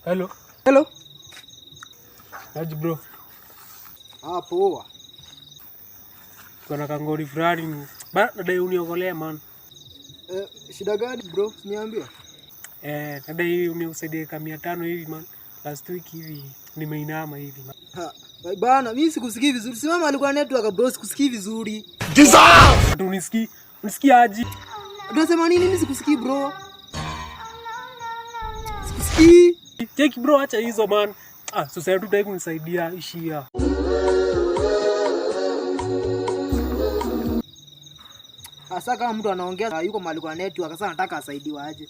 Hello. Hello. Aje bro. Poa. Kuna kangori fulani. Nadai uniokolea man. Shida gani bro? Niambie. Nadai unisaidie kama 500 hivi man. Last week hivi nimeinama hivi man. Bana, mimi sikusikii vizuri. Simama alikuwa network bro, sikusikii vizuri. Unisikia aje? Unasema nini? Mimi sikusikii bro. Sikusikii. Check bro, acha hizo man. Sasa tutaki kunisaidia ishia. Sasa kama mtu anaongea yuko mahali kwa network, sasa nataka asaidiwe aje?